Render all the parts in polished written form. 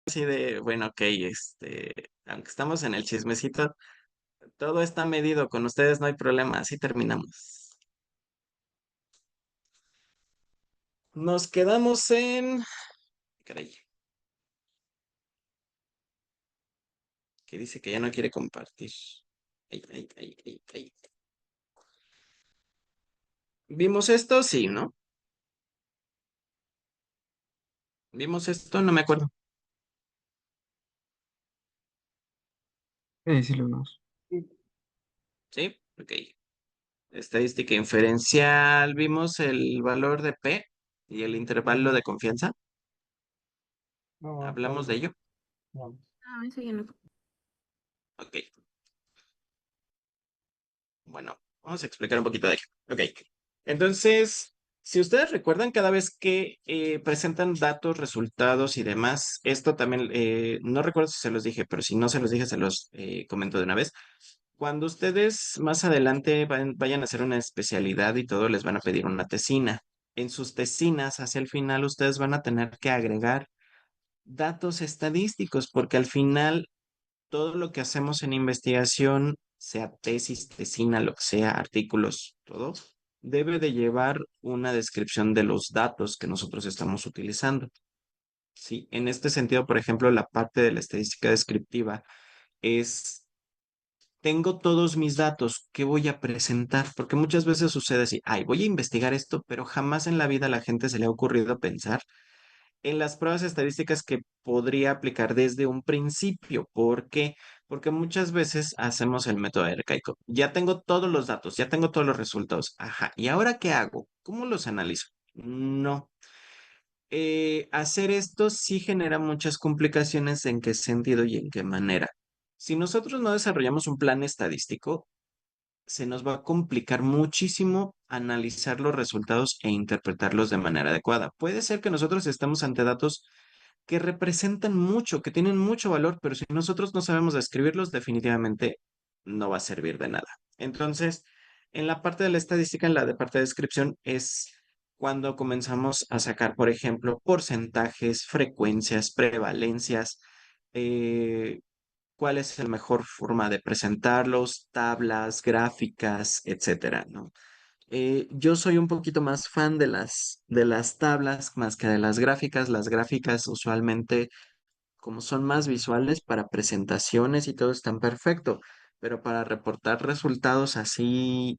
así de, bueno, ok, aunque estamos en el chismecito, todo está medido, con ustedes no hay problema, así terminamos. Nos quedamos en... Caray, que dice que ya no quiere compartir. Ay, ay, ay, ay, ay. ¿Vimos esto? Sí, ¿no? ¿Vimos esto? No me acuerdo. Sí, lo vemos. Sí, ok. Estadística inferencial, vimos el valor de P y el intervalo de confianza. No, Hablamos de todavía ello. no. Ah, eso ya no. Ok, bueno, vamos a explicar un poquito de ello. Ok, entonces, si ustedes recuerdan, cada vez que presentan datos, resultados y demás, esto también, no recuerdo si se los dije, pero si no se los dije, se los comento de una vez. Cuando ustedes más adelante vayan a hacer una especialidad y todo, les van a pedir una tesina. En sus tesinas, hacia el final, ustedes van a tener que agregar datos estadísticos, porque al final todo lo que hacemos en investigación, sea tesis, tesina, lo que sea, artículos, todo, debe de llevar una descripción de los datos que nosotros estamos utilizando. Sí, en este sentido, por ejemplo, la parte de la estadística descriptiva es, tengo todos mis datos, ¿qué voy a presentar? Porque muchas veces sucede así, ay, voy a investigar esto, pero jamás en la vida a la gente se le ha ocurrido pensar en las pruebas estadísticas que podría aplicar desde un principio. ¿Por qué? Porque muchas veces hacemos el método arcaico. Ya tengo todos los datos, ya tengo todos los resultados. Ajá, ¿y ahora qué hago? ¿Cómo los analizo? No. Hacer esto sí genera muchas complicaciones. ¿En qué sentido y en qué manera? Si nosotros no desarrollamos un plan estadístico, se nos va a complicar muchísimo analizar los resultados e interpretarlos de manera adecuada. Puede ser que nosotros estemos ante datos que representan mucho, que tienen mucho valor, pero si nosotros no sabemos describirlos, definitivamente no va a servir de nada. Entonces, en la parte de la estadística, en la de parte de descripción, es cuando comenzamos a sacar, por ejemplo, porcentajes, frecuencias, prevalencias, eh, cuál es la mejor forma de presentarlos, tablas, gráficas, etcétera, ¿no? Yo soy un poquito más fan de las tablas más que de las gráficas. Las gráficas usualmente, como son más visuales para presentaciones y todo, están perfecto, pero para reportar resultados así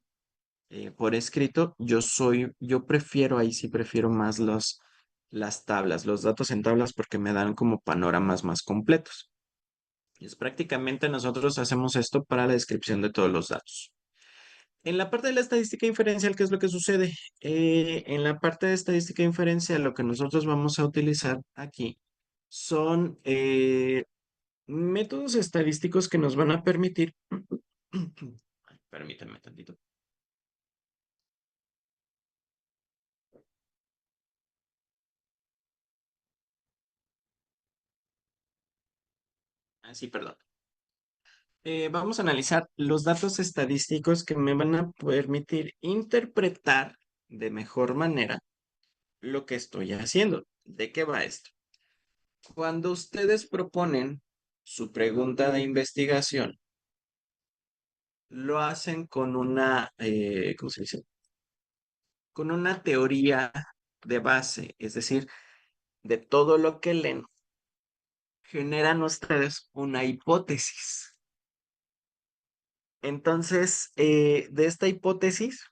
por escrito, yo prefiero, ahí sí prefiero más las tablas, los datos en tablas porque me dan como panoramas más completos. Y es prácticamente nosotros hacemos esto para la descripción de todos los datos. En la parte de la estadística inferencial, ¿qué es lo que sucede? En la parte de estadística inferencial, lo que nosotros vamos a utilizar aquí son métodos estadísticos que nos van a permitir, ay, permítanme tantito. Ah, sí, perdón. Vamos a analizar los datos estadísticos que me van a permitir interpretar de mejor manera lo que estoy haciendo. ¿De qué va esto? Cuando ustedes proponen su pregunta de investigación, lo hacen con una, ¿cómo se dice? Con una teoría de base, es decir, de todo lo que leen, generan ustedes una hipótesis. Entonces, de esta hipótesis,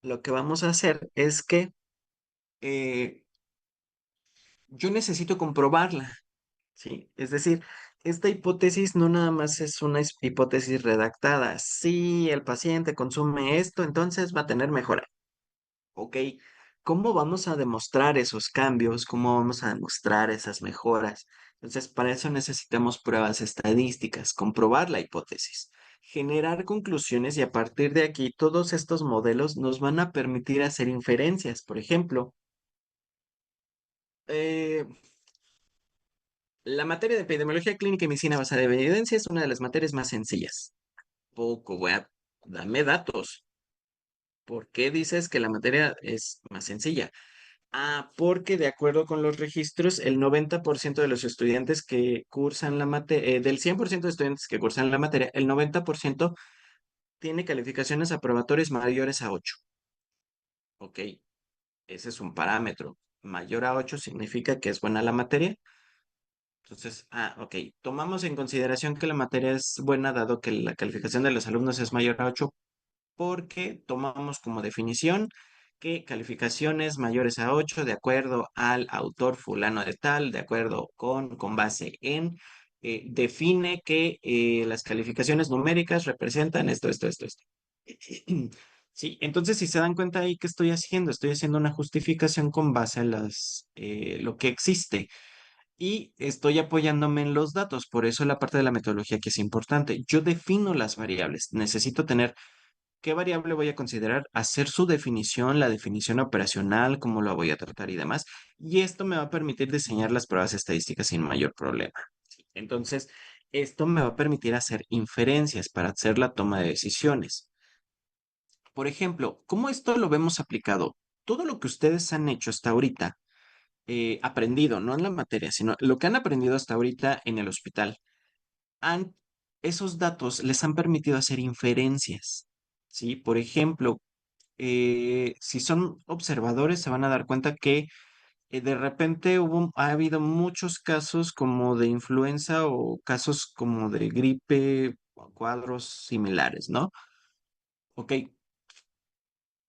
lo que vamos a hacer es que eh, yo necesito comprobarla. Sí, es decir, esta hipótesis no nada más es una hipótesis redactada. Si el paciente consume esto, entonces va a tener mejora. Ok, ¿cómo vamos a demostrar esos cambios? ¿Cómo vamos a demostrar esas mejoras? Entonces, para eso necesitamos pruebas estadísticas, comprobar la hipótesis, generar conclusiones y a partir de aquí todos estos modelos nos van a permitir hacer inferencias. Por ejemplo, eh, la materia de epidemiología clínica y medicina basada en evidencia es una de las materias más sencillas. Poco, dame datos. ¿Por qué dices que la materia es más sencilla? Porque de acuerdo con los registros, el 90% de los estudiantes que cursan la materia, del 100% de estudiantes que cursan la materia, el 90% tiene calificaciones aprobatorias mayores a 8. Ok, ese es un parámetro. Mayor a 8 significa que es buena la materia. Entonces, ok, tomamos en consideración que la materia es buena dado que la calificación de los alumnos es mayor a 8 porque tomamos como definición que calificaciones mayores a 8 de acuerdo al autor fulano de tal, de acuerdo con base en, define que las calificaciones numéricas representan esto. Sí, entonces si se dan cuenta ahí, ¿qué estoy haciendo? Estoy haciendo una justificación con base a lo que existe y estoy apoyándome en los datos. Por eso la parte de la metodología que es importante. Yo defino las variables. Necesito tener qué variable voy a considerar, hacer su definición, la definición operacional, cómo lo voy a tratar y demás. Y esto me va a permitir diseñar las pruebas estadísticas sin mayor problema. ¿Sí? Entonces, esto me va a permitir hacer inferencias para hacer la toma de decisiones. Por ejemplo, ¿cómo esto lo vemos aplicado? Todo lo que ustedes han hecho hasta ahorita, aprendido, no en la materia, sino lo que han aprendido hasta ahorita en el hospital, han, esos datos les han permitido hacer inferencias. ¿Sí? Por ejemplo, si son observadores, se van a dar cuenta que de repente ha habido muchos casos como de influenza o casos como de gripe, o cuadros similares, ¿no? Ok,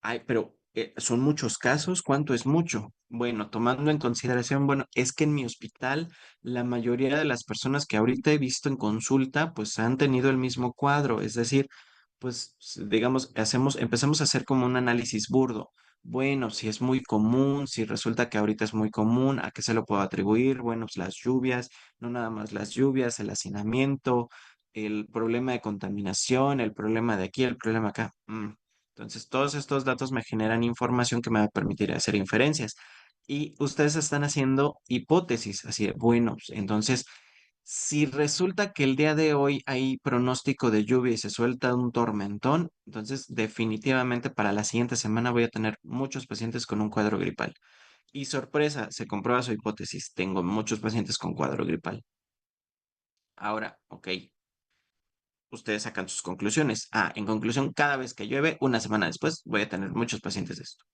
ay, pero son muchos casos, ¿cuánto es mucho? Bueno, tomando en consideración, bueno, es que en mi hospital la mayoría de las personas que ahorita he visto en consulta, pues han tenido el mismo cuadro, es decir, pues digamos, empezamos a hacer como un análisis burdo. Bueno, si es muy común, si resulta que ahorita es muy común, ¿a qué se lo puedo atribuir? Bueno, pues las lluvias, no nada más las lluvias, el hacinamiento, el problema de contaminación, el problema de aquí, el problema acá. Entonces, todos estos datos me generan información que me va a permitir hacer inferencias. Y ustedes están haciendo hipótesis, así de, bueno, pues, entonces, si resulta que el día de hoy hay pronóstico de lluvia y se suelta un tormentón, entonces definitivamente para la siguiente semana voy a tener muchos pacientes con un cuadro gripal. Y sorpresa, se comprueba su hipótesis. Tengo muchos pacientes con cuadro gripal. Ahora, ok, ustedes sacan sus conclusiones. En conclusión, cada vez que llueve, una semana después, voy a tener muchos pacientes de esto.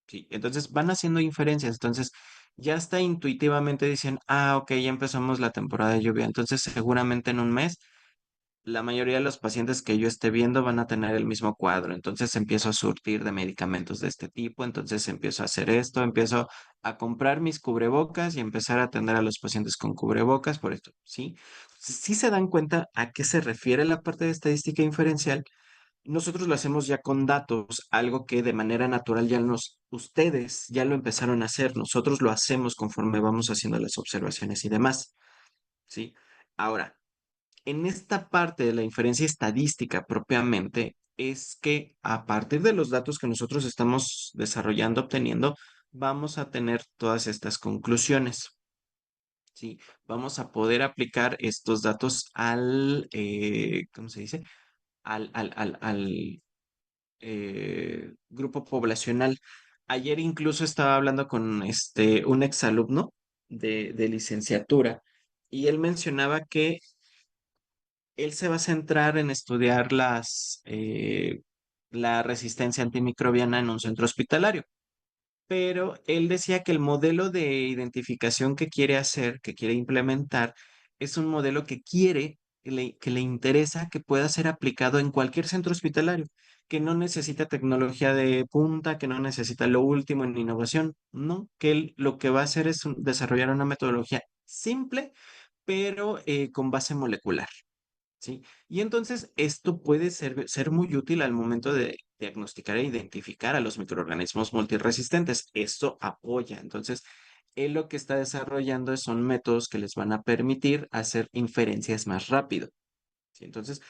Sí, entonces van haciendo inferencias. Entonces, ya está intuitivamente dicen, ok, ya empezamos la temporada de lluvia. Entonces, seguramente en un mes, la mayoría de los pacientes que yo esté viendo van a tener el mismo cuadro. Entonces, empiezo a surtir de medicamentos de este tipo. Entonces, empiezo a hacer esto, empiezo a comprar mis cubrebocas y empezar a atender a los pacientes con cubrebocas por esto. ¿Sí? Si se dan cuenta a qué se refiere la parte de estadística inferencial, nosotros lo hacemos ya con datos, algo que de manera natural ustedes ya lo empezaron a hacer, nosotros lo hacemos conforme vamos haciendo las observaciones y demás, ¿sí? Ahora, en esta parte de la inferencia estadística propiamente, es que a partir de los datos que nosotros estamos desarrollando, obteniendo, vamos a tener todas estas conclusiones, ¿sí? Vamos a poder aplicar estos datos ¿cómo se dice? Al grupo poblacional. Ayer incluso estaba hablando con un exalumno de licenciatura y él mencionaba que él se va a centrar en estudiar la resistencia antimicrobiana en un centro hospitalario, pero él decía que el modelo de identificación que quiere hacer, que quiere implementar, es un modelo que le interesa que pueda ser aplicado en cualquier centro hospitalario, que no necesita tecnología de punta, que no necesita lo último en innovación, no, que él lo que va a hacer es desarrollar una metodología simple, pero con base molecular. ¿Sí? Y entonces esto puede ser muy útil al momento de diagnosticar e identificar a los microorganismos multiresistentes. Esto apoya. Entonces, él lo que está desarrollando son métodos que les van a permitir hacer inferencias más rápido. ¿Sí? Entonces,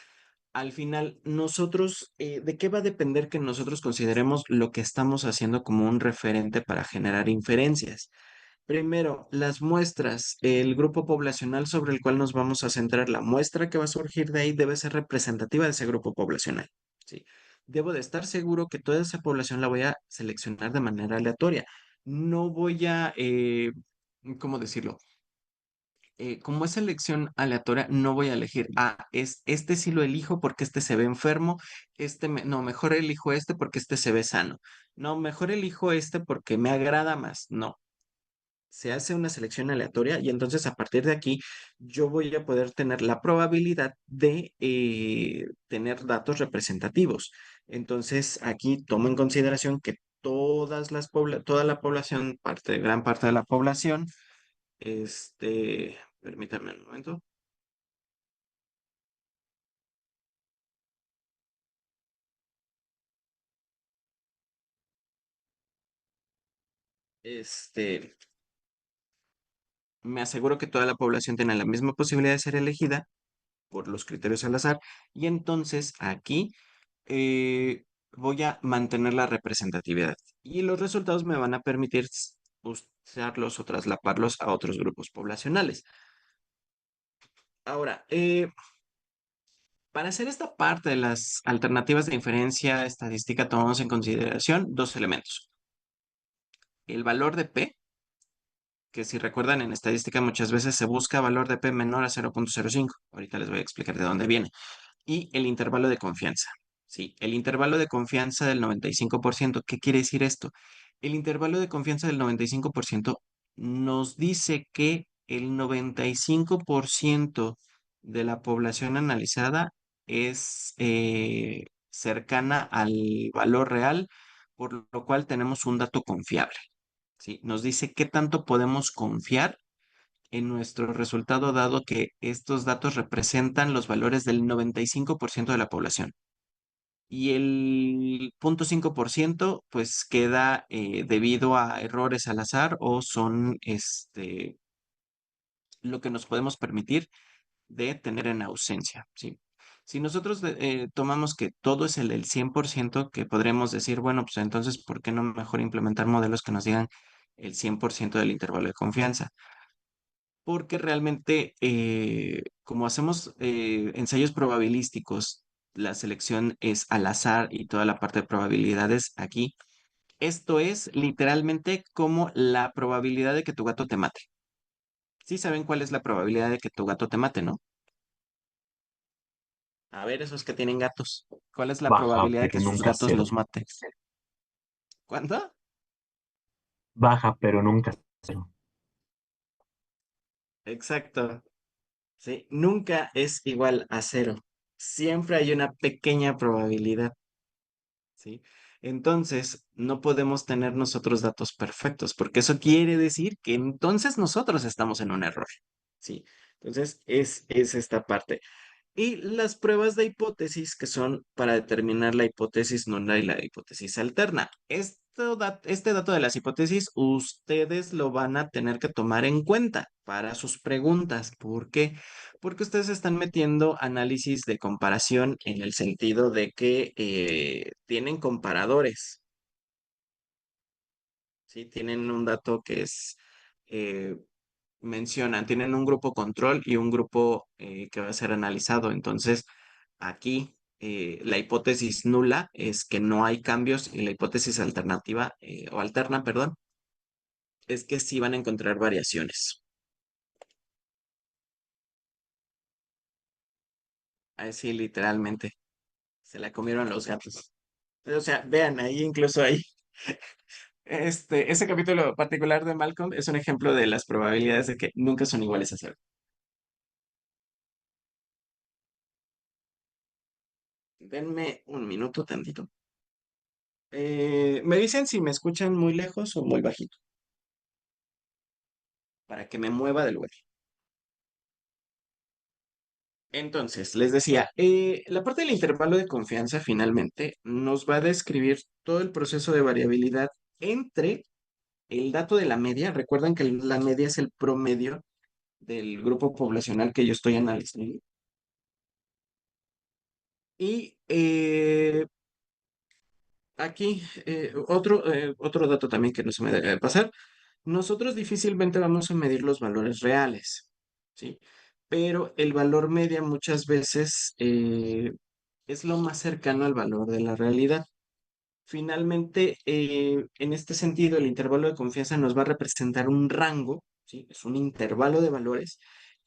al final, ¿de qué va a depender que nosotros consideremos lo que estamos haciendo como un referente para generar inferencias? Primero, las muestras, el grupo poblacional sobre el cual nos vamos a centrar, la muestra que va a surgir de ahí debe ser representativa de ese grupo poblacional. ¿Sí? Debo de estar seguro que toda esa población la voy a seleccionar de manera aleatoria. no voy a, ¿cómo decirlo? Como es elección aleatoria, no voy a elegir, este sí lo elijo porque este se ve enfermo, no, mejor elijo este porque este se ve sano, no, mejor elijo este porque me agrada más, no. Se hace una selección aleatoria y entonces a partir de aquí yo voy a poder tener la probabilidad de tener datos representativos. Entonces aquí tomo en consideración que toda la población, gran parte de la población, permítanme un momento. Este, Me aseguro que toda la población tenga la misma posibilidad de ser elegida por los criterios al azar y entonces aquí voy a mantener la representatividad y los resultados me van a permitir usarlos o traslaparlos a otros grupos poblacionales. Ahora, para hacer esta parte de las alternativas de inferencia estadística tomamos en consideración dos elementos. El valor de P, que si recuerdan en estadística muchas veces se busca valor de P menor a 0.05. Ahorita les voy a explicar de dónde viene. Y el intervalo de confianza. Sí, el intervalo de confianza del 95%. ¿Qué quiere decir esto? El intervalo de confianza del 95% nos dice que el 95% de la población analizada es cercana al valor real, por lo cual tenemos un dato confiable. ¿Sí? Nos dice qué tanto podemos confiar en nuestro resultado dado que estos datos representan los valores del 95% de la población. Y el 0.5% pues queda debido a errores al azar o son lo que nos podemos permitir de tener en ausencia, ¿sí? Si nosotros tomamos que todo es el 100%, que podremos decir, bueno, pues entonces, ¿por qué no mejor implementar modelos que nos digan el 100% del intervalo de confianza? Porque realmente, como hacemos ensayos probabilísticos, la selección es al azar y toda la parte de probabilidades aquí. Esto es literalmente como la probabilidad de que tu gato te mate. Sí saben cuál es la probabilidad de que tu gato te mate, ¿no? A ver, esos que tienen gatos. ¿Cuál es la Baja, probabilidad de que pero sus nunca gatos los cero. maten? ¿Cuánto? Baja, pero nunca cero. Exacto. Sí, nunca es igual a cero. Siempre hay una pequeña probabilidad. ¿Sí? Entonces, no podemos tener nosotros datos perfectos, porque eso quiere decir que entonces nosotros estamos en un error. ¿Sí? Entonces, es esta parte. Y las pruebas de hipótesis que son para determinar la hipótesis nula y la hipótesis alterna. Este dato de las hipótesis ustedes lo van a tener que tomar en cuenta para sus preguntas. ¿Por qué? Porque ustedes están metiendo análisis de comparación en el sentido de que tienen comparadores. ¿Sí? Tienen un dato que es eh, mencionan, tienen un grupo control y un grupo que va a ser analizado. Entonces, aquí la hipótesis nula es que no hay cambios y la hipótesis alternativa o alterna, perdón, es que sí van a encontrar variaciones. Así literalmente, se la comieron los gatos. O sea, vean, ahí incluso ahí, ese capítulo particular de Malcolm es un ejemplo de las probabilidades de que nunca son iguales a cero. Denme un minuto tantito. Me dicen si me escuchan muy lejos o muy bajito, para que me mueva del lugar. Entonces, les decía, la parte del intervalo de confianza finalmente nos va a describir todo el proceso de variabilidad entre el dato de la media. Recuerdan que la media es el promedio del grupo poblacional que yo estoy analizando. Y aquí, otro dato también que no se me debe pasar. Nosotros difícilmente vamos a medir los valores reales, ¿sí? Pero el valor media muchas veces es lo más cercano al valor de la realidad. Finalmente, en este sentido, el intervalo de confianza nos va a representar un rango, ¿sí? Es un intervalo de valores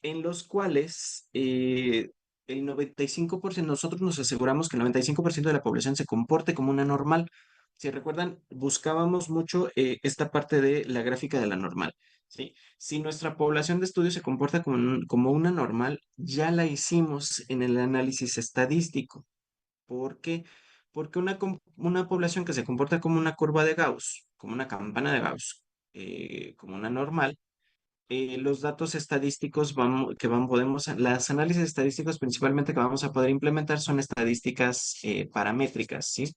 en los cuales el 95%, nosotros nos aseguramos que el 95% de la población se comporte como una normal. Si recuerdan, buscábamos mucho esta parte de la gráfica de la normal, ¿sí? Si nuestra población de estudio se comporta como una normal, ya la hicimos en el análisis estadístico. ¿Por qué? Porque una población que se comporta como una curva de Gauss, como una campana de Gauss, como una normal, los datos estadísticos las análisis estadísticos principalmente que vamos a poder implementar son estadísticas paramétricas, ¿sí?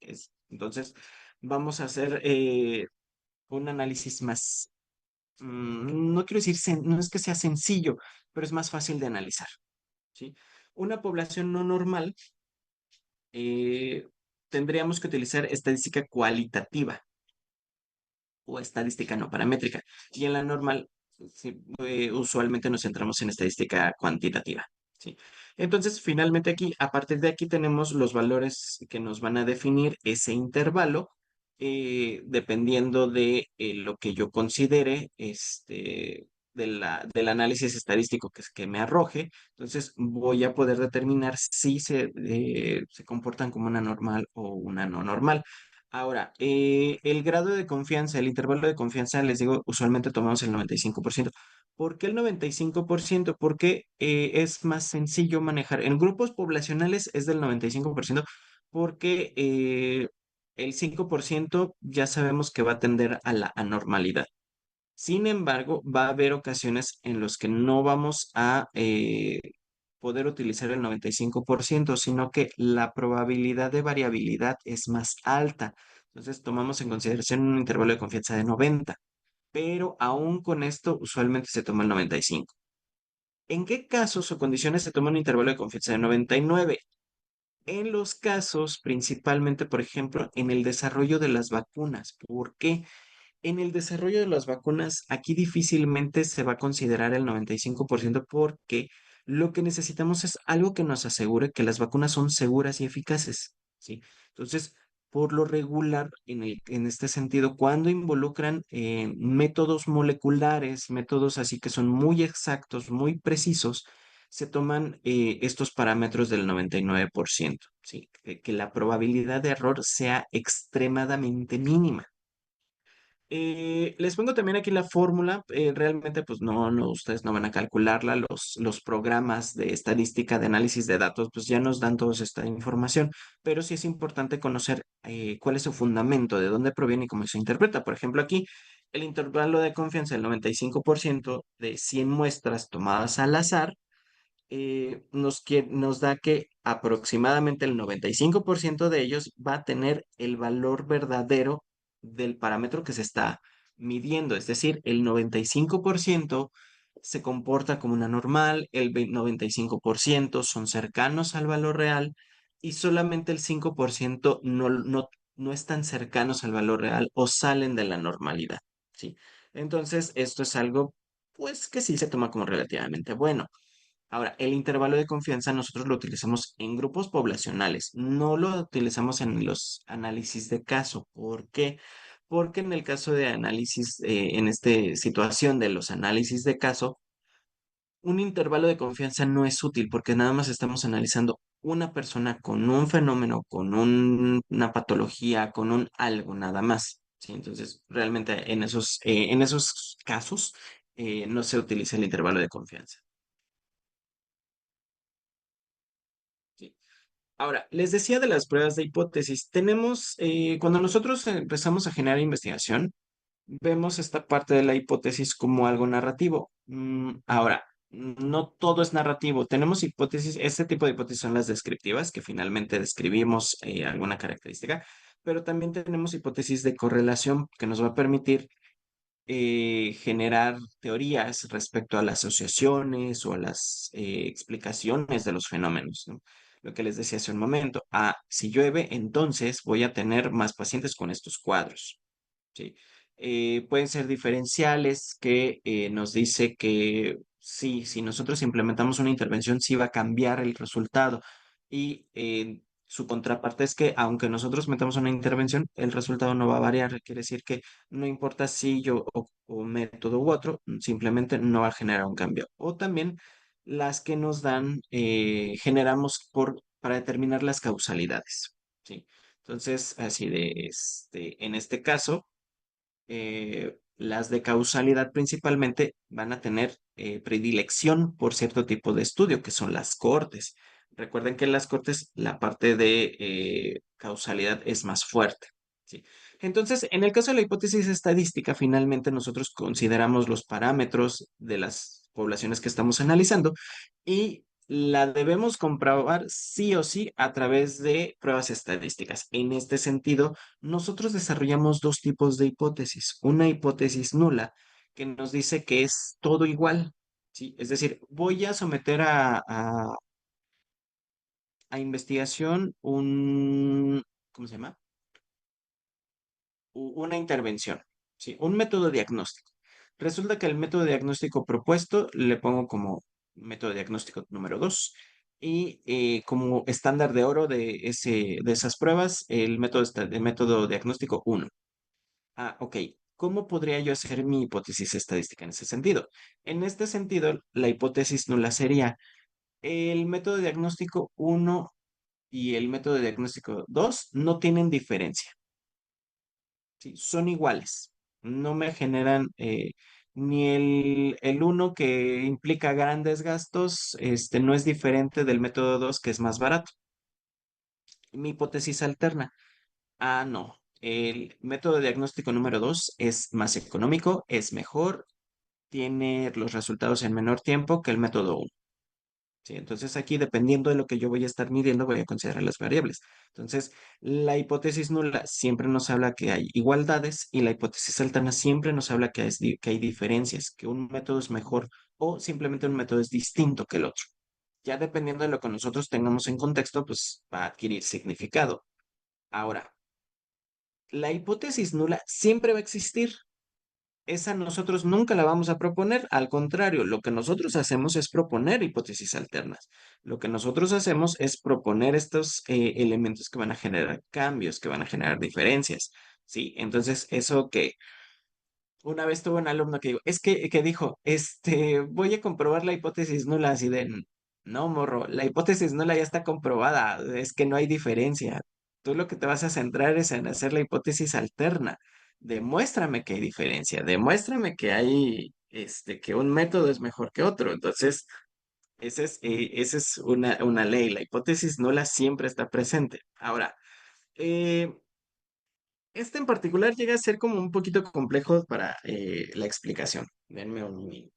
Entonces, vamos a hacer un análisis más, no quiero decir, no es que sea sencillo, pero es más fácil de analizar, ¿sí? Una población no normal eh, tendríamos que utilizar estadística cualitativa o estadística no paramétrica. Y en la normal, sí, usualmente nos centramos en estadística cuantitativa. ¿Sí? Entonces, finalmente aquí, a partir de aquí tenemos los valores que nos van a definir ese intervalo, dependiendo de lo que yo considere, del análisis estadístico que me arroje. Entonces, voy a poder determinar si se comportan como una normal o una no normal. Ahora, el grado de confianza, el intervalo de confianza, les digo, usualmente tomamos el 95%. ¿Por qué el 95%? Porque es más sencillo manejar. En grupos poblacionales es del 95% porque el 5% ya sabemos que va a tender a la anormalidad. Sin embargo, va a haber ocasiones en las que no vamos a poder utilizar el 95%, sino que la probabilidad de variabilidad es más alta. Entonces, tomamos en consideración un intervalo de confianza de 90, pero aún con esto, usualmente se toma el 95. ¿En qué casos o condiciones se toma un intervalo de confianza de 99? En los casos, principalmente, por ejemplo, en el desarrollo de las vacunas. ¿Por qué? En el desarrollo de las vacunas, aquí difícilmente se va a considerar el 95% porque lo que necesitamos es algo que nos asegure que las vacunas son seguras y eficaces, ¿sí? Entonces, por lo regular, en este sentido, cuando involucran métodos moleculares, métodos así que son muy exactos, muy precisos, se toman estos parámetros del 99%, ¿sí? Que la probabilidad de error sea extremadamente mínima. Les pongo también aquí la fórmula. Realmente, pues no, ustedes no van a calcularla. Los programas de estadística, de análisis de datos, pues ya nos dan toda esta información. Pero sí es importante conocer cuál es su fundamento, de dónde proviene y cómo se interpreta. Por ejemplo, aquí el intervalo de confianza del 95% de 100 muestras tomadas al azar nos da que aproximadamente el 95% de ellos va a tener el valor verdadero del parámetro que se está midiendo. Es decir, el 95% se comporta como una normal, el 95% son cercanos al valor real y solamente el 5% no están cercanos al valor real o salen de la normalidad. ¿Sí? Entonces, esto es algo, pues, que sí se toma como relativamente bueno. Ahora, el intervalo de confianza nosotros lo utilizamos en grupos poblacionales, no lo utilizamos en los análisis de caso. ¿Por qué? Porque en el caso de análisis, en esta situación de los análisis de caso, un intervalo de confianza no es útil porque nada más estamos analizando una persona con un fenómeno, con una patología, con un algo, nada más. ¿Sí? Entonces, realmente en esos casos no se utiliza el intervalo de confianza. ¿Sí? Ahora, les decía de las pruebas de hipótesis. Cuando nosotros empezamos a generar investigación, vemos esta parte de la hipótesis como algo narrativo. Ahora, no todo es narrativo. Tenemos hipótesis, este tipo de hipótesis son las descriptivas, que finalmente describimos alguna característica, pero también tenemos hipótesis de correlación que nos va a permitir generar teorías respecto a las asociaciones o a las explicaciones de los fenómenos, ¿no? Lo que les decía hace un momento. Si llueve, entonces voy a tener más pacientes con estos cuadros. ¿Sí? Pueden ser diferenciales que nos dice que sí, si nosotros implementamos una intervención, sí va a cambiar el resultado. Y Su contraparte es que aunque nosotros metamos una intervención, el resultado no va a variar. Quiere decir que no importa si yo o método u otro, simplemente no va a generar un cambio. O también las que nos dan, generamos para determinar las causalidades. ¿Sí? Entonces, así en este caso, las de causalidad principalmente van a tener predilección por cierto tipo de estudio, que son las cortes. Recuerden que en las cortes la parte de causalidad es más fuerte. ¿Sí? Entonces, en el caso de la hipótesis estadística, finalmente nosotros consideramos los parámetros de las poblaciones que estamos analizando y la debemos comprobar sí o sí a través de pruebas estadísticas. En este sentido, nosotros desarrollamos dos tipos de hipótesis. Una hipótesis nula, que nos dice que es todo igual, ¿sí? Es decir, voy a someter a investigación ¿cómo se llama? Una intervención, ¿sí? Un método diagnóstico. Resulta que el método diagnóstico propuesto le pongo como método diagnóstico número 2 y como estándar de oro de esas pruebas, el método diagnóstico uno. Ah, ok. ¿Cómo podría yo hacer mi hipótesis estadística en ese sentido? En este sentido, la hipótesis nula sería el método diagnóstico uno y el método diagnóstico 2 no tienen diferencia. ¿Sí? Son iguales. No me generan ni el uno que implica grandes gastos, no es diferente del método 2 que es más barato. Mi hipótesis alterna. Ah, no. El método de diagnóstico número 2 es más económico, es mejor, tiene los resultados en menor tiempo que el método uno. ¿Sí? Entonces aquí, dependiendo de lo que yo voy a estar midiendo, voy a considerar las variables. Entonces, la hipótesis nula siempre nos habla que hay igualdades y la hipótesis alterna siempre nos habla que hay diferencias, que un método es mejor o simplemente un método es distinto que el otro. Ya dependiendo de lo que nosotros tengamos en contexto, pues va a adquirir significado. Ahora, la hipótesis nula siempre va a existir. Esa nosotros nunca la vamos a proponer. Al contrario, lo que nosotros hacemos es proponer hipótesis alternas. Lo que nosotros hacemos es proponer estos elementos que van a generar cambios, que van a generar diferencias. ¿Sí? Entonces, eso que una vez tuve un alumno que dijo, que dijo, voy a comprobar la hipótesis nula, así de, no, morro, la hipótesis nula ya está comprobada, es que no hay diferencia. Tú lo que te vas a centrar es en hacer la hipótesis alterna. Demuéstrame que hay diferencia, demuéstrame que que un método es mejor que otro. Entonces, esa es una ley. La hipótesis nula siempre está presente. Ahora, eh, este en particular llega a ser como un poquito complejo para la explicación. Denme un minuto.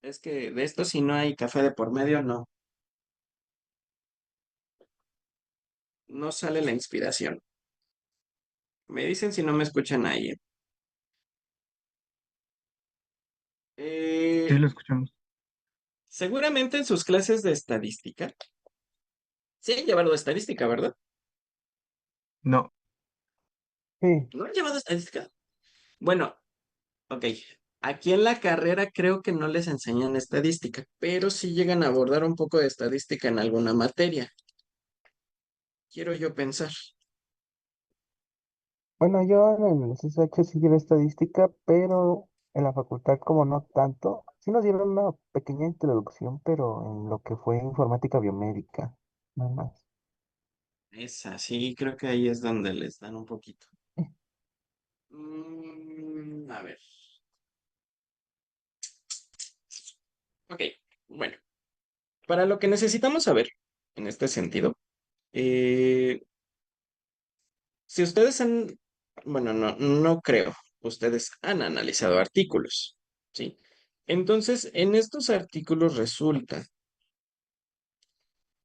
Es que de esto si no hay café de por medio, no sale la inspiración. Me dicen si no me escuchan ahí. Sí, Eh, lo escuchamos. seguramente en sus clases de estadística, sí han llevado estadística, ¿verdad? No, Sí, ¿No han llevado estadística? Bueno, ok. Aquí en la carrera creo que no les enseñan estadística, pero sí llegan a abordar un poco de estadística en alguna materia. Quiero yo pensar. bueno, yo en el CCH sí llevé estadística, pero en la facultad como no tanto. Sí nos dieron una pequeña introducción, pero en lo que fue informática biomédica, nada más. Esa, sí, creo que ahí es donde les dan un poquito. A ver. Ok, bueno. Para lo que necesitamos saber en este sentido, eh, si ustedes bueno, no creo, ustedes han analizado artículos, ¿sí? Entonces, en estos artículos resulta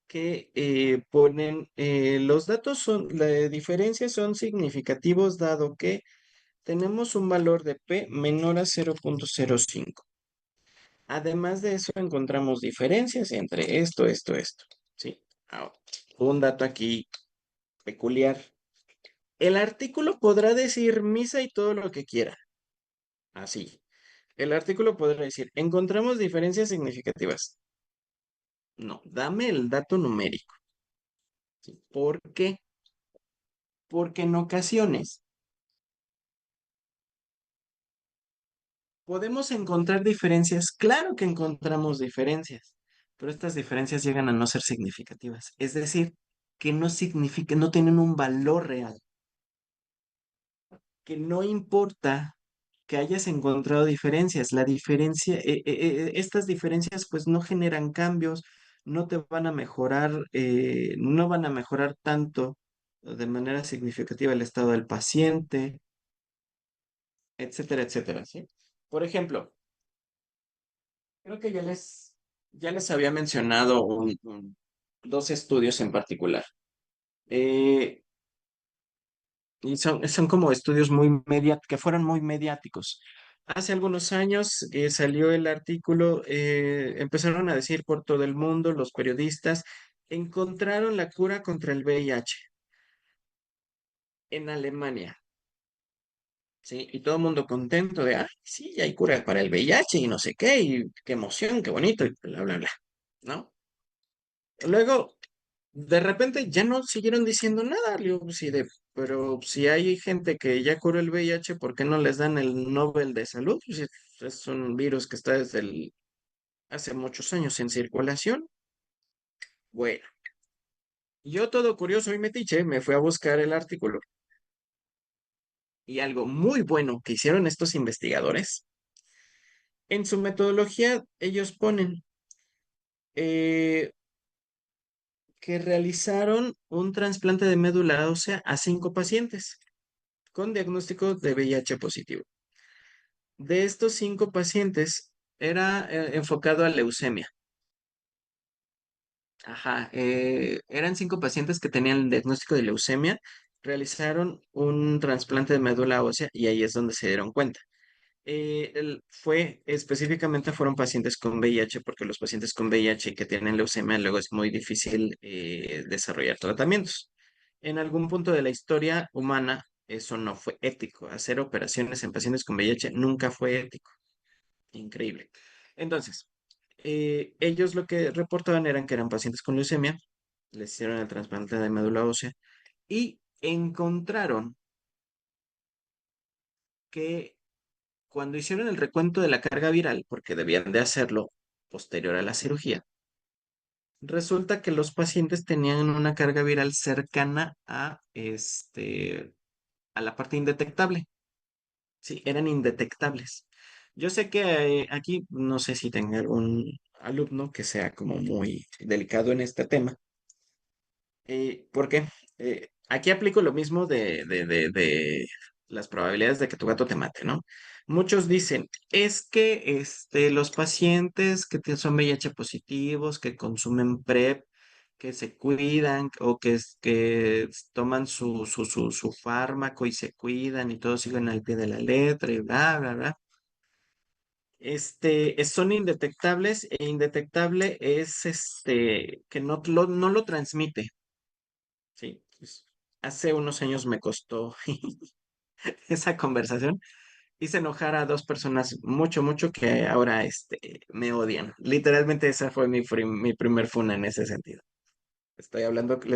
que ponen, los datos la diferencia son significativos dado que tenemos un valor de P menor a 0,05. Además de eso, encontramos diferencias entre esto, ¿sí? Ahora, un dato aquí peculiar. El artículo podrá decir misa y todo lo que quiera, así. el artículo podrá decir, encontramos diferencias significativas. No, dame el dato numérico. ¿Sí? ¿Por qué? Porque en ocasiones podemos encontrar diferencias. Claro que encontramos diferencias, pero estas diferencias llegan a no ser significativas. Es decir, que no significa, no tienen un valor real. Que no importa que hayas encontrado diferencias. La diferencia, estas diferencias pues no generan cambios, no te van a mejorar, no van a mejorar tanto de manera significativa el estado del paciente, etcétera, etcétera, ¿sí? Por ejemplo, creo que ya les había mencionado dos estudios en particular. Eh, y son como estudios que fueron muy mediáticos. Hace algunos años salió el artículo, empezaron a decir por todo el mundo, los periodistas, encontraron la cura contra el VIH en Alemania, ¿sí? Y todo el mundo contento de, sí, ya hay cura para el VIH y no sé qué, y qué emoción, qué bonito, y bla, bla, bla, ¿no? Luego, de repente ya no siguieron diciendo nada, le digo, sí, pero si hay gente que ya curó el VIH, ¿por qué no les dan el Nobel de Salud? Pues es un virus que está hace muchos años en circulación. Bueno, yo todo curioso y metiche me fui a buscar el artículo y algo muy bueno que hicieron estos investigadores, en su metodología ellos ponen eh, que realizaron un trasplante de médula ósea a 5 pacientes con diagnóstico de VIH positivo. De estos 5 pacientes, era enfocado a leucemia. Ajá, eran 5 pacientes que tenían el diagnóstico de leucemia, realizaron un trasplante de médula ósea y ahí es donde se dieron cuenta. Específicamente fueron pacientes con VIH, porque los pacientes con VIH que tienen leucemia luego es muy difícil desarrollar tratamientos. En algún punto de la historia humana, eso no fue ético. Hacer operaciones en pacientes con VIH nunca fue ético. Increíble. Entonces, ellos lo que reportaban eran que eran pacientes con leucemia, les hicieron el trasplante de médula ósea y encontraron que cuando hicieron el recuento de la carga viral, porque debían de hacerlo posterior a la cirugía, resulta que los pacientes tenían una carga viral cercana a la parte indetectable. Sí, eran indetectables. Yo sé que aquí no sé si tenga algún alumno que sea como muy delicado en este tema. Porque aquí aplico lo mismo de las probabilidades de que tu gato te mate, ¿no? Muchos dicen, es que los pacientes son VIH positivos, que consumen PrEP, que se cuidan o que toman su fármaco y se cuidan y todos siguen al pie de la letra y bla, bla, bla. Son indetectables e indetectable es que no lo transmite. Sí, pues, hace unos años me costó esa conversación. Hice enojar a 2 personas mucho, mucho que ahora me odian. Literalmente esa fue mi primer funa en ese sentido. Les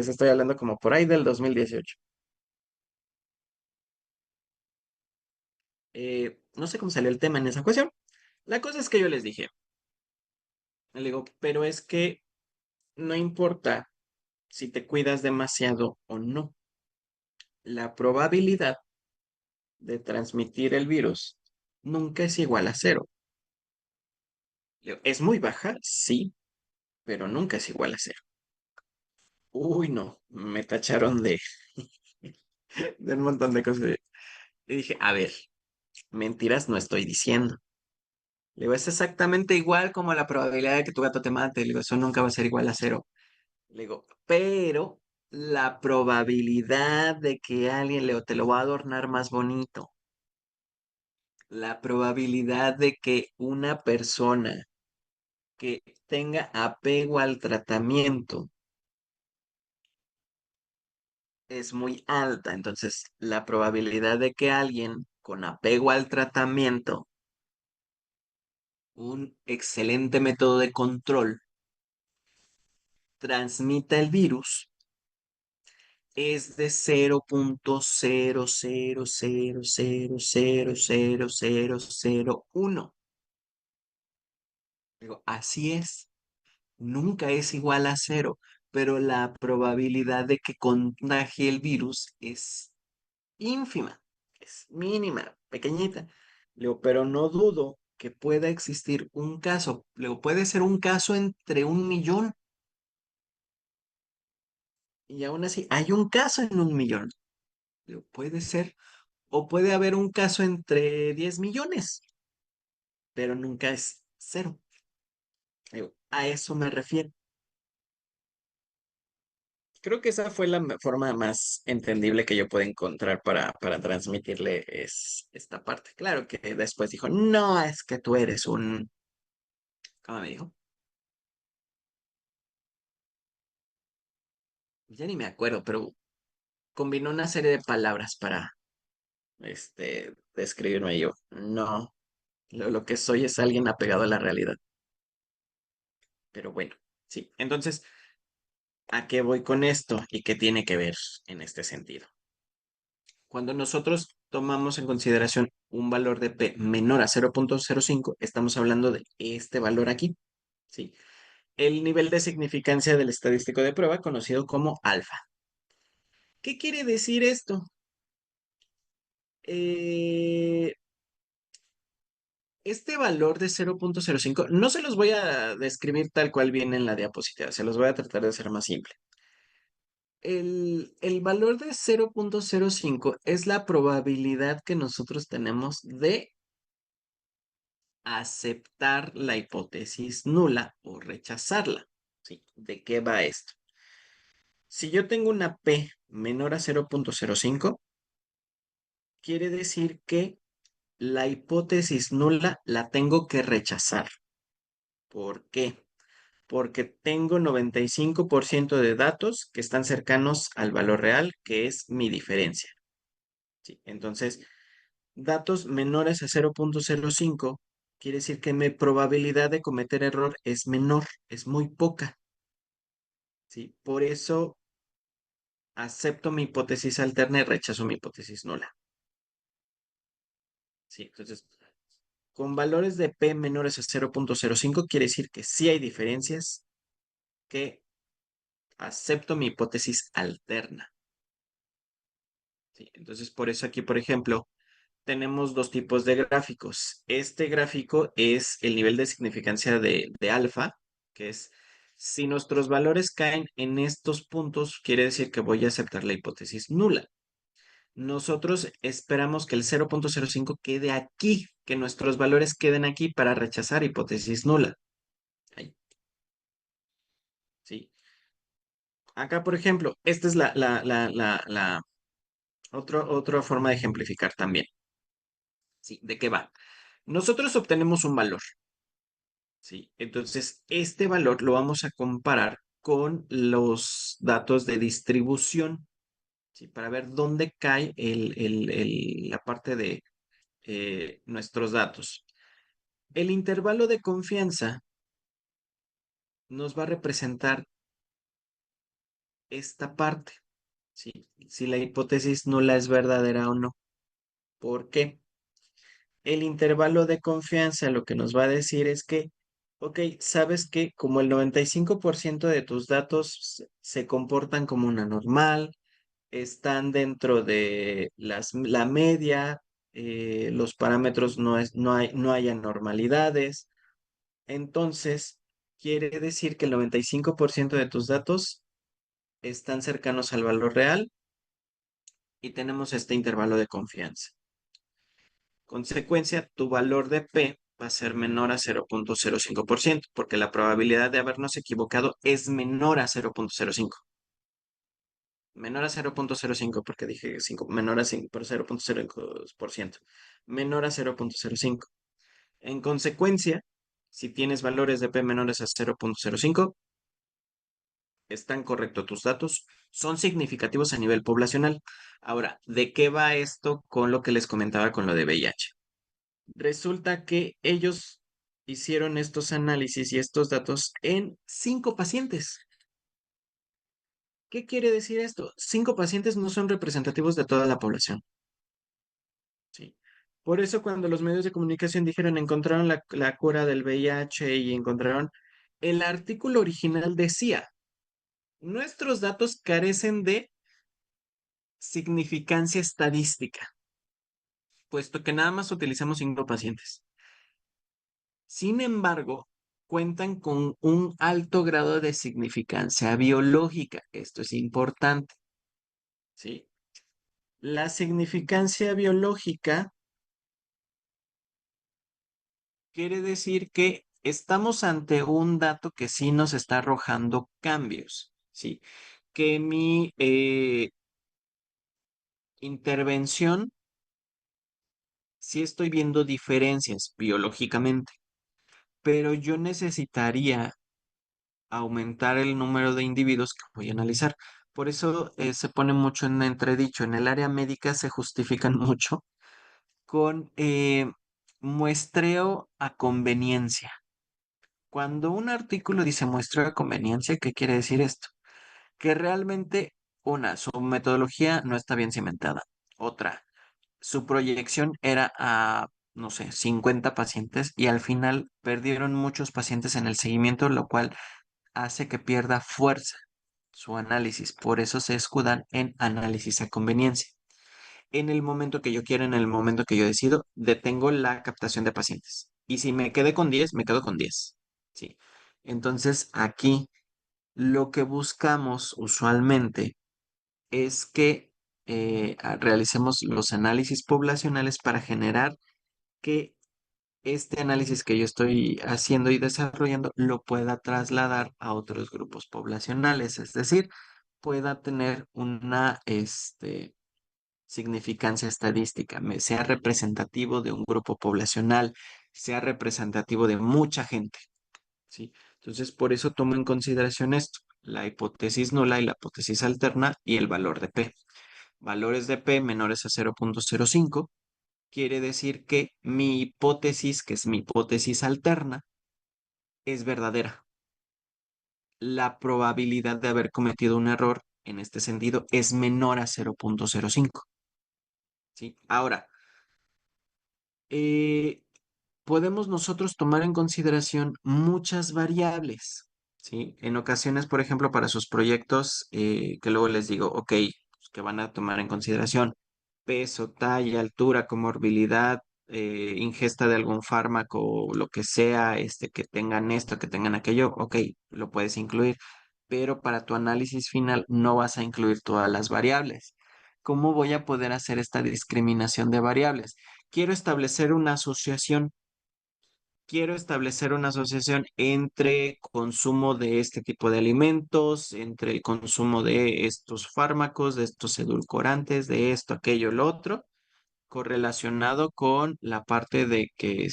estoy hablando como por ahí del 2018. No sé cómo salió el tema en esa ocasión. La cosa es que yo les dije, le digo, pero es que no importa si te cuidas demasiado o no. La probabilidad de transmitir el virus nunca es igual a cero. ¿Es muy baja? Sí, pero nunca es igual a cero. Uy, no, me tacharon de un montón de cosas. Y dije, a ver, mentiras no estoy diciendo. Le digo, es exactamente igual como la probabilidad de que tu gato te mate. Le digo, eso nunca va a ser igual a cero. Le digo, pero la probabilidad de que alguien te lo va a adornar más bonito, la probabilidad de que una persona que tenga apego al tratamiento es muy alta. Entonces, la probabilidad de que alguien con apego al tratamiento un excelente método de control transmita el virus es de 0.00000000001. Digo, así es, nunca es igual a cero, pero la probabilidad de que contagie el virus es ínfima, es mínima, pequeñita. Le digo, pero no dudo que pueda existir un caso. Le digo, puede ser un caso entre 1 millón. Y aún así, hay un caso en 1 millón. Le digo, puede ser. O puede haber un caso entre 10 millones, pero nunca es cero. Le digo, a eso me refiero. Creo que esa fue la forma más entendible que yo pude encontrar para transmitirle esta parte. Claro que después dijo, no, es que tú eres un... ¿Cómo me dijo? Ya ni me acuerdo, pero combinó una serie de palabras para, describirme yo. No, lo que soy es alguien apegado a la realidad. Pero bueno, sí. Entonces, ¿a qué voy con esto y qué tiene que ver en este sentido? Cuando nosotros tomamos en consideración un valor de P menor a 0.05, estamos hablando de este valor aquí, ¿sí? El nivel de significancia del estadístico de prueba, conocido como alfa. ¿Qué quiere decir esto? Eh, Este valor de 0.05 no se los voy a describir tal cual viene en la diapositiva, se los voy a tratar de hacer más simple. El valor de 0.05 es la probabilidad que nosotros tenemos de aceptar la hipótesis nula o rechazarla. ¿Sí? ¿De qué va esto? Si yo tengo una P menor a 0.05, quiere decir que la hipótesis nula la tengo que rechazar. ¿Por qué? Porque tengo 95% de datos que están cercanos al valor real, que es mi diferencia. ¿Sí? Entonces, datos menores a 0.05 quiere decir que mi probabilidad de cometer error es menor, es muy poca. ¿Sí? Por eso acepto mi hipótesis alterna y rechazo mi hipótesis nula. ¿Sí? Entonces, con valores de P menores a 0.05 quiere decir que sí hay diferencias, que acepto mi hipótesis alterna. ¿Sí? Entonces, por eso aquí, por ejemplo, tenemos dos tipos de gráficos. Este gráfico es el nivel de significancia de alfa, que es si nuestros valores caen en estos puntos, quiere decir que voy a aceptar la hipótesis nula. Nosotros esperamos que el 0.05 quede aquí, que nuestros valores queden aquí para rechazar hipótesis nula. Ahí, ¿sí? Acá, por ejemplo, esta es otra forma de ejemplificar también. ¿Sí? ¿De qué va? Nosotros obtenemos un valor. ¿Sí? Entonces, este valor lo vamos a comparar con los datos de distribución, ¿sí? Para ver dónde cae la parte de nuestros datos. El intervalo de confianza nos va a representar esta parte, ¿sí? Si la hipótesis nula es verdadera o no. ¿Por qué? El intervalo de confianza lo que nos va a decir es que, ok, sabes que como el 95% de tus datos se comportan como una normal, están dentro de la media, los parámetros no hay anormalidades, entonces quiere decir que el 95% de tus datos están cercanos al valor real y tenemos este intervalo de confianza. Consecuencia, tu valor de P va a ser menor a 0.05%, porque la probabilidad de habernos equivocado es menor a 0.05. Menor a 0.05, porque dije 5, menor a 5, por 0.05%. Menor a 0.05. En consecuencia, si tienes valores de P menores a 0.05, están correctos tus datos, son significativos a nivel poblacional. Ahora, ¿de qué va esto con lo que les comentaba con lo de VIH? Resulta que ellos hicieron estos análisis y estos datos en 5 pacientes. ¿Qué quiere decir esto? 5 pacientes no son representativos de toda la población. ¿Sí? Por eso cuando los medios de comunicación dijeron encontraron la cura del VIH y encontraron, el artículo original decía, nuestros datos carecen de significancia estadística, puesto que nada más utilizamos 5 pacientes. Sin embargo, cuentan con un alto grado de significancia biológica. Esto es importante, ¿sí? La significancia biológica quiere decir que estamos ante un dato que sí nos está arrojando cambios, ¿sí? Que mi intervención sí estoy viendo diferencias biológicamente, pero yo necesitaría aumentar el número de individuos que voy a analizar. Por eso se pone mucho en entredicho. En el área médica se justifican mucho con muestreo a conveniencia. Cuando un artículo dice muestreo a conveniencia, ¿qué quiere decir esto? Que realmente, una, su metodología no está bien cimentada. Otra, su proyección era a, no sé, 50 pacientes y al final perdieron muchos pacientes en el seguimiento, lo cual hace que pierda fuerza su análisis. Por eso se escudan en análisis a conveniencia. En el momento que yo quiero, en el momento que yo decido, detengo la captación de pacientes. Y si me quedé con 10, me quedo con 10. ¿Sí? Entonces, aquí lo que buscamos usualmente es que realicemos los análisis poblacionales para generar que este análisis que yo estoy haciendo y desarrollando lo pueda trasladar a otros grupos poblacionales, es decir, pueda tener una significancia estadística, sea representativo de un grupo poblacional, sea representativo de mucha gente, ¿sí? Entonces, por eso tomo en consideración esto, la hipótesis nula y la hipótesis alterna y el valor de P. Valores de P menores a 0.05 quiere decir que mi hipótesis, que es mi hipótesis alterna, es verdadera. La probabilidad de haber cometido un error en este sentido es menor a 0.05. ¿Sí? Ahora, eh, podemos nosotros tomar en consideración muchas variables, ¿sí? En ocasiones, por ejemplo, para sus proyectos, que luego les digo, ok, pues, que van a tomar en consideración peso, talla, altura, comorbilidad, ingesta de algún fármaco, lo que sea, que tengan esto, que tengan aquello, ok, lo puedes incluir, pero para tu análisis final no vas a incluir todas las variables. ¿Cómo voy a poder hacer esta discriminación de variables? Quiero establecer una asociación. Quiero establecer una asociación entre consumo de este tipo de alimentos, entre el consumo de estos fármacos, de estos edulcorantes, de esto, aquello, lo otro, correlacionado con la parte de que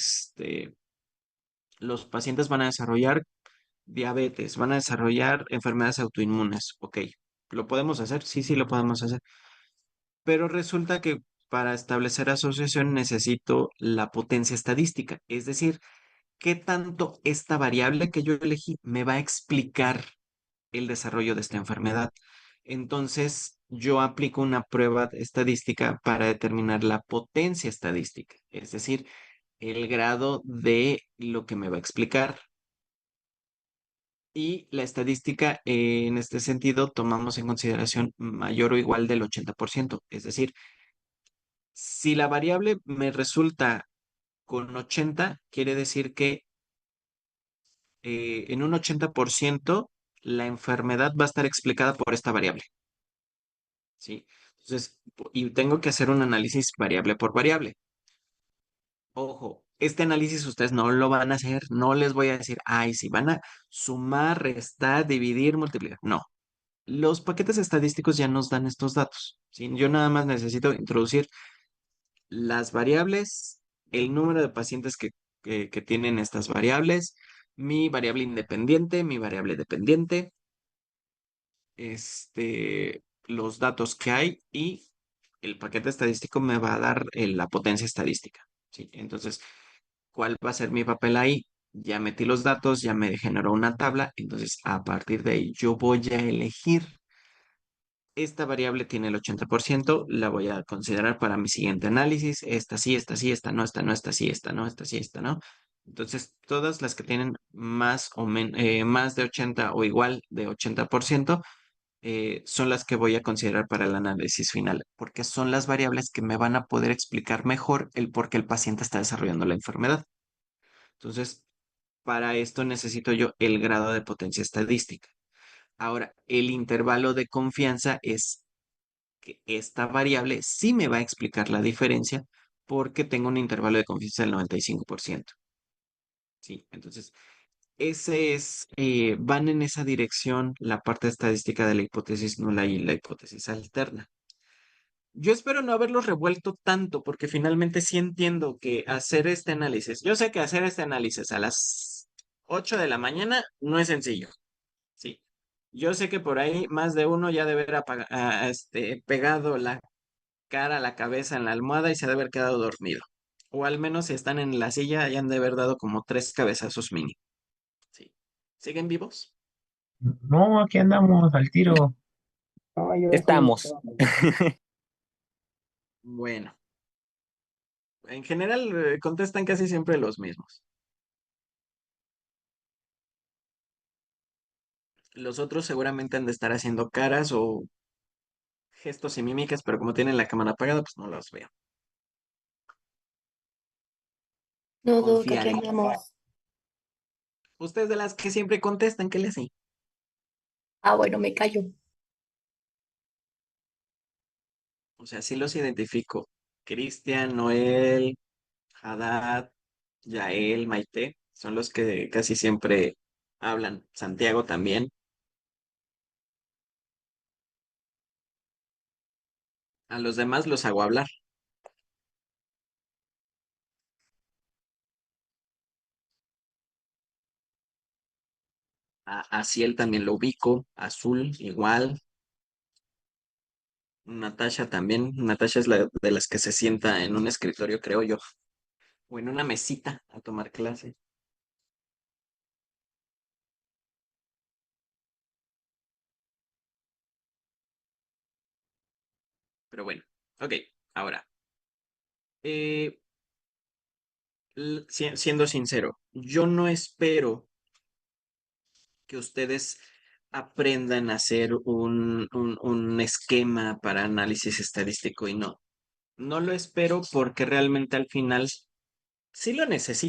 los pacientes van a desarrollar diabetes, van a desarrollar enfermedades autoinmunes. Ok, ¿lo podemos hacer? Sí, sí, lo podemos hacer. Pero resulta que para establecer asociación necesito la potencia estadística, es decir, qué tanto esta variable que yo elegí me va a explicar el desarrollo de esta enfermedad. Entonces, yo aplico una prueba estadística para determinar la potencia estadística, es decir, el grado de lo que me va a explicar. Y la estadística, en este sentido, tomamos en consideración mayor o igual del 80%. Es decir, si la variable me resulta con 80, quiere decir que en un 80% la enfermedad va a estar explicada por esta variable, ¿sí? Entonces, y tengo que hacer un análisis variable por variable. Ojo, este análisis ustedes no lo van a hacer, no les voy a decir, ay, si van a sumar, restar, dividir, multiplicar. No, los paquetes estadísticos ya nos dan estos datos, ¿sí? Yo nada más necesito introducir las variables, el número de pacientes que tienen estas variables, mi variable independiente, mi variable dependiente, los datos que hay y el paquete estadístico me va a dar la potencia estadística, ¿sí? Entonces, ¿cuál va a ser mi papel ahí? Ya metí los datos, ya me generó una tabla, entonces a partir de ahí yo voy a elegir esta variable tiene el 80%, la voy a considerar para mi siguiente análisis. Esta sí, esta sí, esta no, esta no, esta sí, esta no, esta sí, esta no. Entonces, todas las que tienen más de 80 o igual de 80% son las que voy a considerar para el análisis final, porque son las variables que me van a poder explicar mejor el por qué el paciente está desarrollando la enfermedad. Entonces, para esto necesito yo el grado de potencia estadística. Ahora, el intervalo de confianza es que esta variable sí me va a explicar la diferencia porque tengo un intervalo de confianza del 95%. Sí, entonces, van en esa dirección la parte estadística de la hipótesis nula y la hipótesis alterna. Yo espero no haberlos revuelto tanto porque finalmente sí entiendo que hacer este análisis, yo sé que hacer este análisis a las 8 de la mañana no es sencillo. Sí, yo sé que por ahí más de uno ya debe haber pegado la cara, la cabeza en la almohada y se ha de haber quedado dormido. O al menos si están en la silla, hayan de haber dado como 3 cabezazos mínimo. Sí. ¿Siguen vivos? No, aquí andamos al tiro. No, yo sí Estamos. estaba. Bueno, en general contestan casi siempre los mismos. Los otros seguramente han de estar haciendo caras o gestos y mímicas, pero como tienen la cámara apagada, pues no los veo. No, Doc, aquí Confiaré. andamos. Ustedes de las que siempre contestan, ¿qué le hacen? Ah, bueno, me callo. O sea, sí los identifico. Cristian, Noel, Haddad, Yael, Maite, son los que casi siempre hablan. Santiago también. A los demás los hago hablar. A Ciel también lo ubico. Azul, igual. Natasha también. Natasha es la de las que se sienta en un escritorio, creo yo. O en una mesita a tomar clase. Pero bueno, ok. Ahora, eh, siendo sincero, yo no espero que ustedes aprendan a hacer un esquema para análisis estadístico y no. No lo espero porque realmente al final sí lo necesito.